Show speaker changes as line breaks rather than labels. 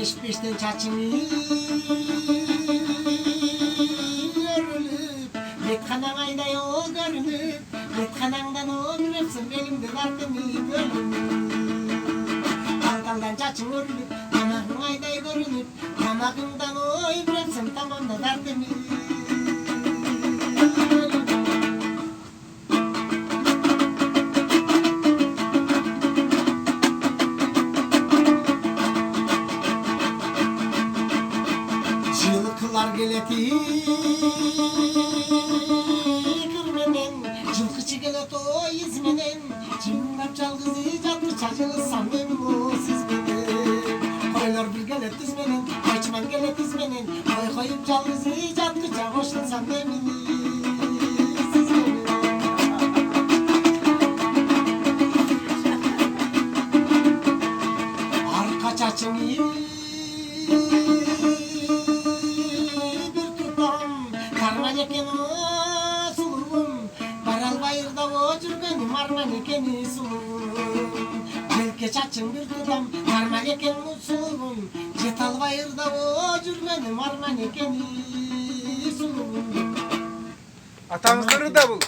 Beşten çaçını örülüp Yetkanan ayda yol görünüp Yetkanandan o görürsün Belimde dartımı bölünüp Daldan çaçın örülüp Tamağın ayda görünüp Tamağından o görürsün Tamamda dartımı Çığlıklar geleti kırmenen Çılkıcı gelet o izmenen Çığlık çalgızı çatlı çacılısam benim o siz benim Koylar bir gelet izmenen Kaçman gelet izmenen Koy koyup çalgızı çatlı çahoşlansam benim siz benim Arka çaçını Karmaneken o suluğum Baral bayırda o cürbenim Armaneken suluğum Belke çaçın bir tutam Karmaneken o suluğum Cetal bayırda o cürbenim Armaneken suluğum
Atamızın da bu.